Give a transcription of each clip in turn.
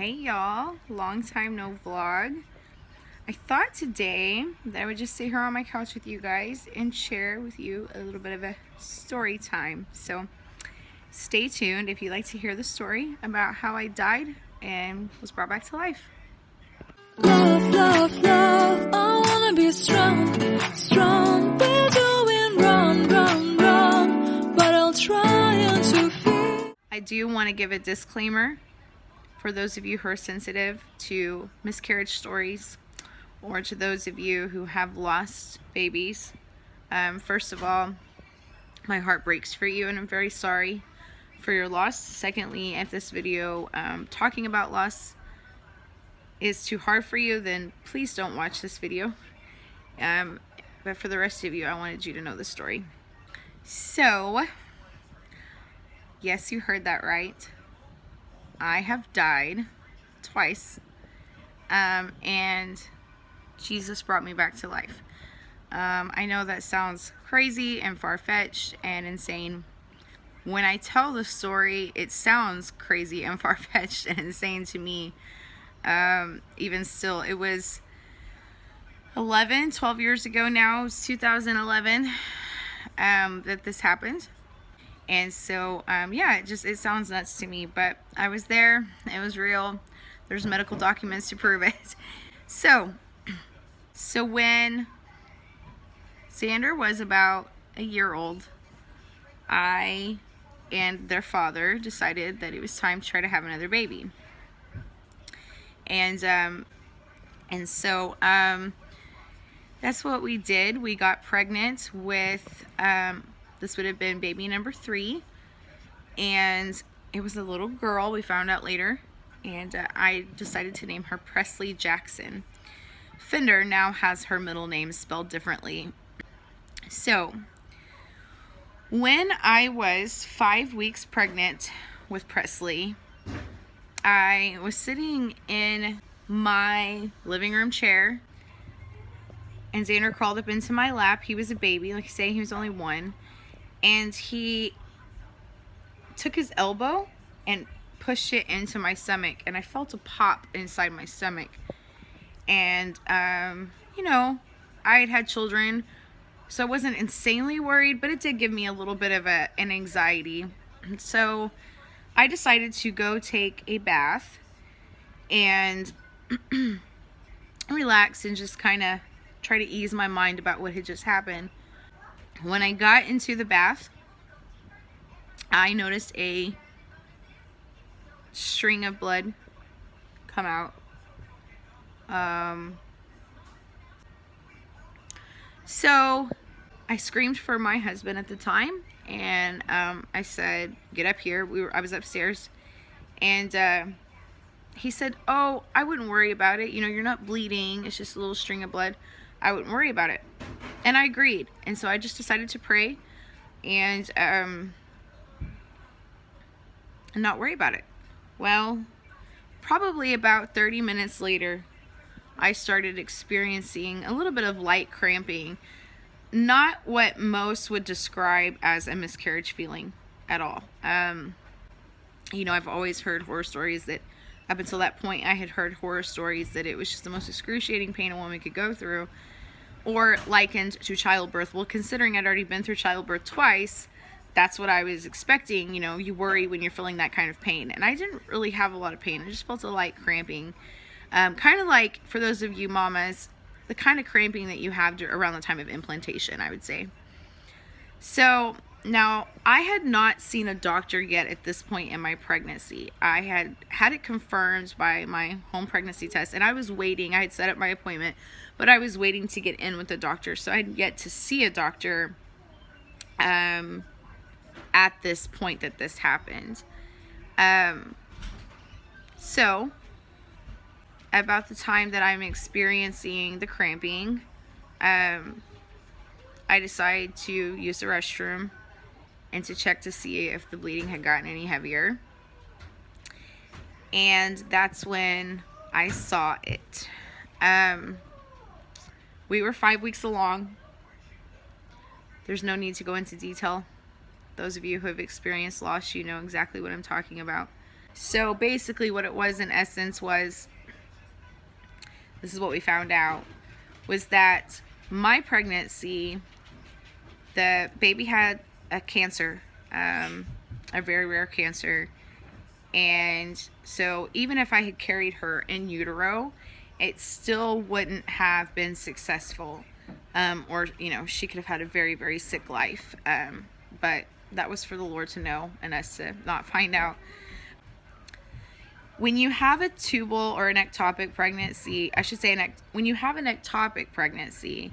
Hey y'all, long time no vlog. I thought today that I would just sit here on my couch with you guys and share with you a little bit of a story time. So stay tuned if you'd like to hear the story about how I died and was brought back to life. Love, love, love, I wanna be strong, strong. We're doing wrong, but I'll try to feel. I do want to give a disclaimer for those of you who are sensitive to miscarriage stories or to those of you who have lost babies. First of all, my heart breaks for you and I'm very sorry for your loss. Secondly, if this video talking about loss is too hard for you, then please don't watch this video. But for the rest of you, I wanted you to know the story. So, yes, you heard that right. I have died twice, and Jesus brought me back to life. I know that sounds crazy and far-fetched and insane. When I tell the story, it sounds crazy and far-fetched and insane to me. Even still, it was 12 years ago now. It was 2011 that this happened. And so, yeah, it sounds nuts to me, but I was there. It was real. There's medical documents to prove it. So when Xander was about a year old, I and their father decided that it was time to try to have another baby. And so that's what we did. We got pregnant with, this would have been baby number 3. And it was a little girl, we found out later. And I decided to name her Presley Jackson. Fender now has her middle name spelled differently. So, when I was 5 weeks pregnant with Presley, I was sitting in my living room chair, and Xander crawled up into my lap. He was a baby, like I say, he was only 1, and he took his elbow and pushed it into my stomach, and I felt a pop inside my stomach. And you know, I had children, so I wasn't insanely worried, but it did give me a little bit of an anxiety. So I decided to go take a bath and relax and just kind of try to ease my mind about what had just happened. When I got into the bath, I noticed a string of blood come out. So I screamed for my husband at the time, and I said, "Get up here." I was upstairs, and he said, "Oh, I wouldn't worry about it. You know, you're not bleeding. It's just a little string of blood. I wouldn't worry about it." And I agreed. And so I just decided to pray and not worry about it. Well, probably about 30 minutes later, I started experiencing a little bit of light cramping. Not what most would describe as a miscarriage feeling at all. You know, I've always heard horror stories that up until that point, I had heard horror stories that it was just the most excruciating pain a woman could go through, or likened to childbirth. Well, considering I'd already been through childbirth twice, that's what I was expecting. You know, you worry when you're feeling that kind of pain. And I didn't really have a lot of pain. I just felt a light cramping. Kind of like, for those of you mamas, the kind of cramping that you have around the time of implantation, I would say. So now, I had not seen a doctor yet at this point in my pregnancy. I had it confirmed by my home pregnancy test, and I was waiting. I had set up my appointment, but I was waiting to get in with the doctor, so I had yet to see a doctor at this point that this happened. So, about the time that I'm experiencing the cramping, I decided to use the restroom and to check to see if the bleeding had gotten any heavier. And that's when I saw it. We were 5 weeks along. There's no need to go into detail. Those of you who have experienced loss, you know exactly what I'm talking about. So basically what it was in essence was, this is what we found out, was that my pregnancy, the baby had a cancer, a very rare cancer. And so even if I had carried her in utero, it still wouldn't have been successful. Or, she could have had a very, very sick life. But that was for the Lord to know and us to not find out. When you have a tubal or an ectopic pregnancy, I should say when you have an ectopic pregnancy,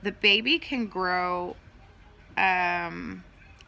the baby can grow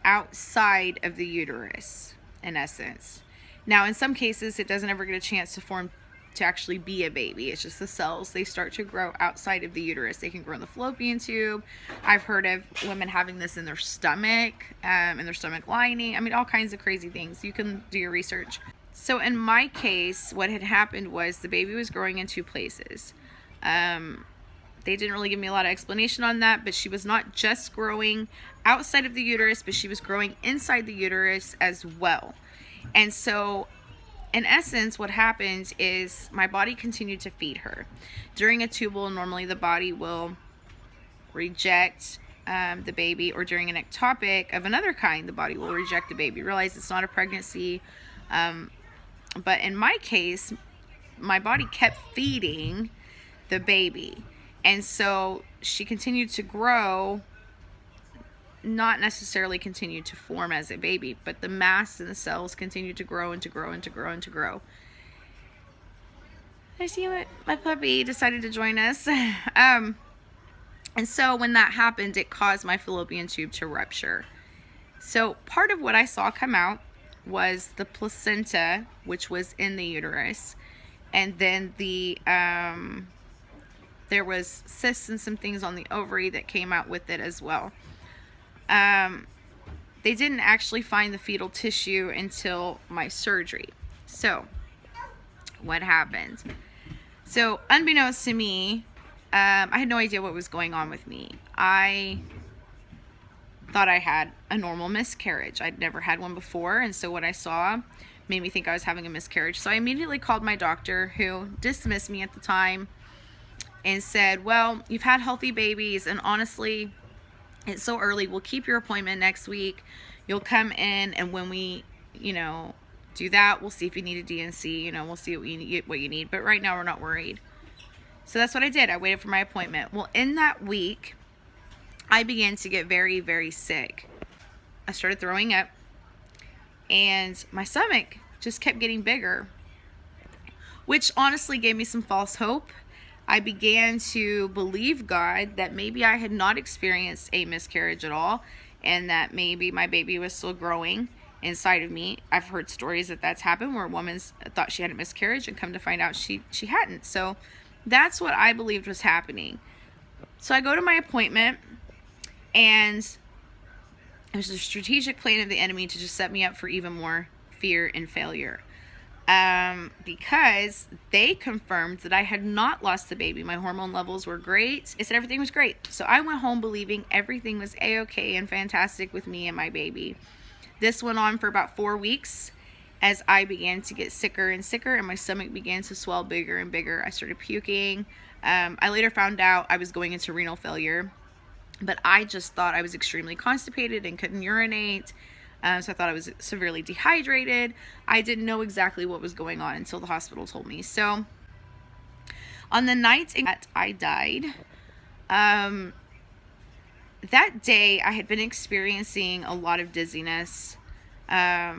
outside of the uterus, in essence. Now, in some cases, it doesn't ever get a chance to form to actually be a baby. It's just the cells, they start to grow outside of the uterus. They can grow in the fallopian tube. I've heard of women having this in their stomach, in their stomach lining. I mean, all kinds of crazy things. You can do your research. So in my case, what had happened was the baby was growing in two places. They didn't really give me a lot of explanation on that, but she was not just growing outside of the uterus, but she was growing inside the uterus as well. And so in essence, what happens is my body continued to feed her. During a tubal, normally the body will reject the baby, or during an ectopic of another kind, the body will reject the baby. Realize it's not a pregnancy. But in my case, my body kept feeding the baby. And so she continued to grow, not necessarily continued to form as a baby, but the mass and the cells continued to grow and to grow and to grow and to grow. I see my puppy decided to join us. And so when that happened, it caused my fallopian tube to rupture. So part of what I saw come out was the placenta, which was in the uterus, and then there was cysts and some things on the ovary that came out with it as well. They didn't actually find the fetal tissue until my surgery. So what happened? So unbeknownst to me, I had no idea what was going on with me. I thought I had a normal miscarriage. I'd never had one before, and so what I saw made me think I was having a miscarriage. So I immediately called my doctor, who dismissed me at the time and said, well, you've had healthy babies, and honestly, it's so early. We'll keep your appointment next week. You'll come in, and when we, do that, we'll see if you need a D&C. We'll see what you need. But right now, we're not worried. So that's what I did. I waited for my appointment. Well, in that week, I began to get very, very sick. I started throwing up, and my stomach just kept getting bigger, which honestly gave me some false hope. I began to believe God that maybe I had not experienced a miscarriage at all, and that maybe my baby was still growing inside of me. I've heard stories that that's happened where a woman's thought she had a miscarriage and come to find out she hadn't. So that's what I believed was happening. So I go to my appointment, and it was a strategic plan of the enemy to just set me up for even more fear and failure. Because they confirmed that I had not lost the baby. My hormone levels were great. They said everything was great. So I went home believing everything was a-okay and fantastic with me and my baby. This went on for about 4 weeks as I began to get sicker and sicker, and my stomach began to swell bigger and bigger. I started puking. I later found out I was going into renal failure, but I just thought I was extremely constipated and couldn't urinate. So I thought I was severely dehydrated. I didn't know exactly what was going on until the hospital told me. So on the night that I died, that day I had been experiencing a lot of dizziness. I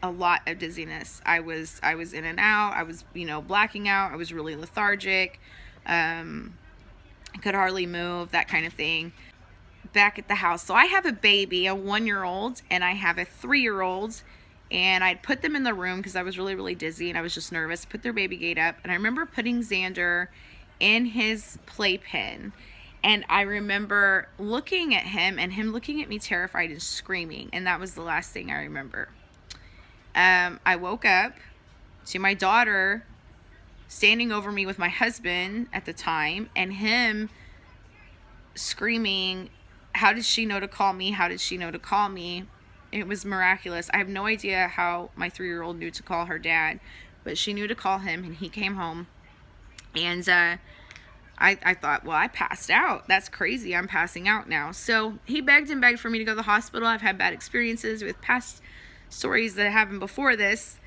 was in and out. I was, blacking out. I was really lethargic. I could hardly move, that kind of thing. Back at the house. So I have a baby, a 1-year-old, and I have a 3-year-old, and I'd put them in the room because I was really, really dizzy and I was just nervous. Put their baby gate up, and I remember putting Xander in his playpen, and I remember looking at him and him looking at me terrified and screaming, and that was the last thing I remember. I woke up to my daughter standing over me with my husband at the time, and him screaming, how did she know to call me? How did she know to call me? It was miraculous. I have no idea how my 3-year-old knew to call her dad, but she knew to call him, and he came home. And I thought, well, I passed out. That's crazy. I'm passing out now. So he begged and begged for me to go to the hospital. I've had bad experiences with past stories that happened before this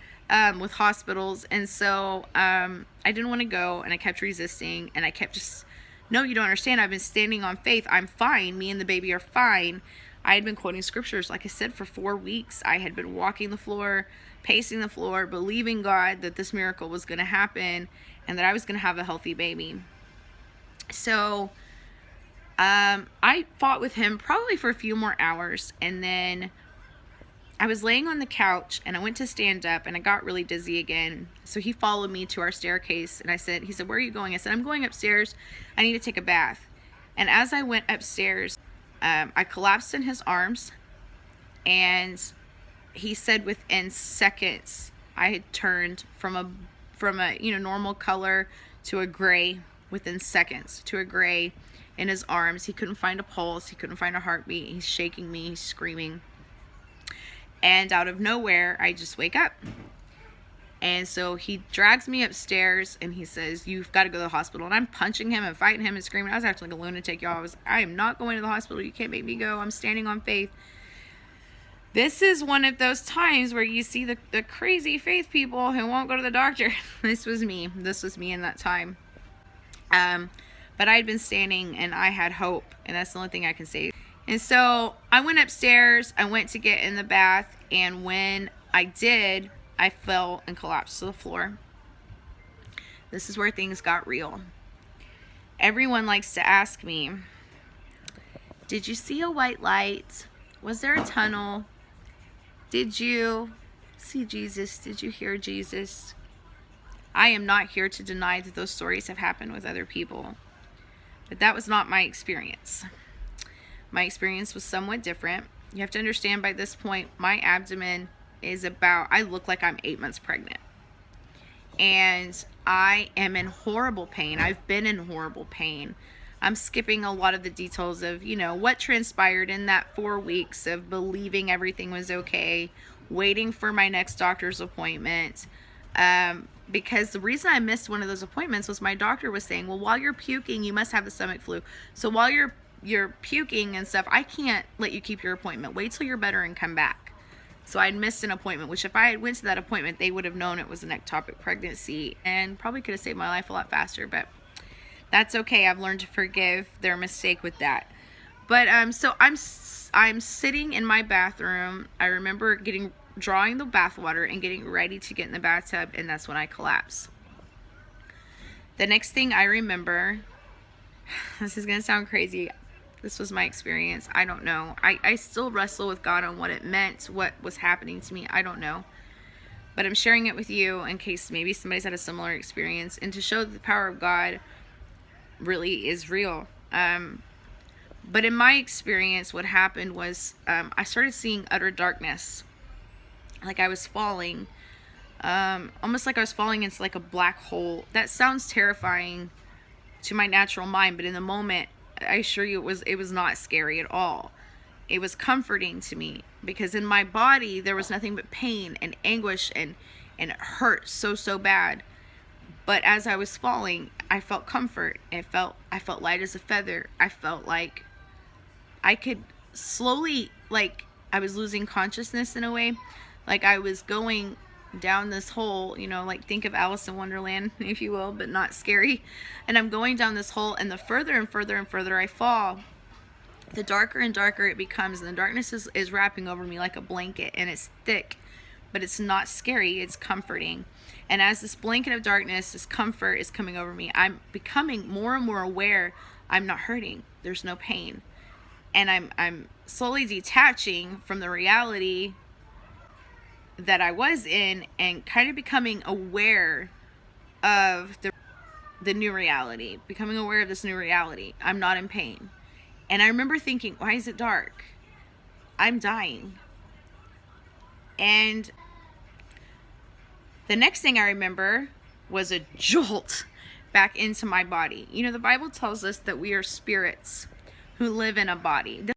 with hospitals. And so I didn't want to go, and I kept resisting, and I kept just, no, you don't understand. I've been standing on faith. I'm fine. Me and the baby are fine. I had been quoting scriptures, like I said, for 4 weeks. I had been walking the floor, pacing the floor, believing God that this miracle was going to happen and that I was going to have a healthy baby. So I fought with him probably for a few more hours, and then I was laying on the couch, and I went to stand up, and I got really dizzy again. So he followed me to our staircase, and he said, where are you going? I said, I'm going upstairs. I need to take a bath. And as I went upstairs, I collapsed in his arms, and he said within seconds I had turned from a normal color to a gray. Within seconds, to a gray in his arms. He couldn't find a pulse. He couldn't find a heartbeat. He's shaking me. He's screaming. And out of nowhere, I just wake up. And so he drags me upstairs, and he says, you've got to go to the hospital. And I'm punching him and fighting him and screaming. I was acting like a lunatic, y'all. I am not going to the hospital. You can't make me go. I'm standing on faith. This is one of those times where you see the crazy faith people who won't go to the doctor. This was me. This was me in that time. But I had been standing, and I had hope, and that's the only thing I can say. And so I went upstairs. I went to get in the bath, and when I did, I fell and collapsed to the floor. This is where things got real. Everyone likes to ask me, did you see a white light? Was there a tunnel? Did you see Jesus? Did you hear Jesus? I am not here to deny that those stories have happened with other people, but that was not my experience. My experience was somewhat different. You have to understand, by this point, my abdomen is I look like I'm 8 months pregnant. And I am in horrible pain. I've been in horrible pain. I'm skipping a lot of the details of, what transpired in that 4 weeks of believing everything was okay, waiting for my next doctor's appointment. Because the reason I missed one of those appointments was my doctor was saying, well, while you're puking, you must have the stomach flu. So while you're puking and stuff, I can't let you keep your appointment. Wait till you're better and come back. So I'd missed an appointment, which if I had went to that appointment, they would have known it was an ectopic pregnancy and probably could have saved my life a lot faster, but that's okay. I've learned to forgive their mistake with that. But so I'm sitting in my bathroom. I remember drawing the bath water and getting ready to get in the bathtub, and that's when I collapsed. The next thing I remember, this is going to sound crazy. This was my experience. I don't know. I still wrestle with God on what it meant, what was happening to me. I don't know. But I'm sharing it with you in case maybe somebody's had a similar experience, and to show that the power of God really is real. But in my experience, what happened was I started seeing utter darkness. Like I was falling, almost like I was falling into like a black hole. That sounds terrifying to my natural mind, but in the moment, I assure you it was not scary at all. It was comforting to me, because in my body there was nothing but pain and anguish, and it hurt so bad. But as I was falling, I felt comfort. I felt light as a feather. I felt like I could slowly, like I was losing consciousness in a way. Like I was going down this hole, like think of Alice in Wonderland, if you will, but not scary. And I'm going down this hole, and the further and further and further I fall, the darker and darker it becomes, and the darkness is wrapping over me like a blanket, and it's thick, but it's not scary, it's comforting. And as this blanket of darkness, this comfort is coming over me, I'm becoming more and more aware I'm not hurting, there's no pain. And I'm slowly detaching from the reality that I was in, and kind of becoming aware of the new reality, becoming aware of this new reality. I'm not in pain. And I remember thinking, why is it dark? I'm dying. And the next thing I remember was a jolt back into my body. The Bible tells us that we are spirits who live in a body.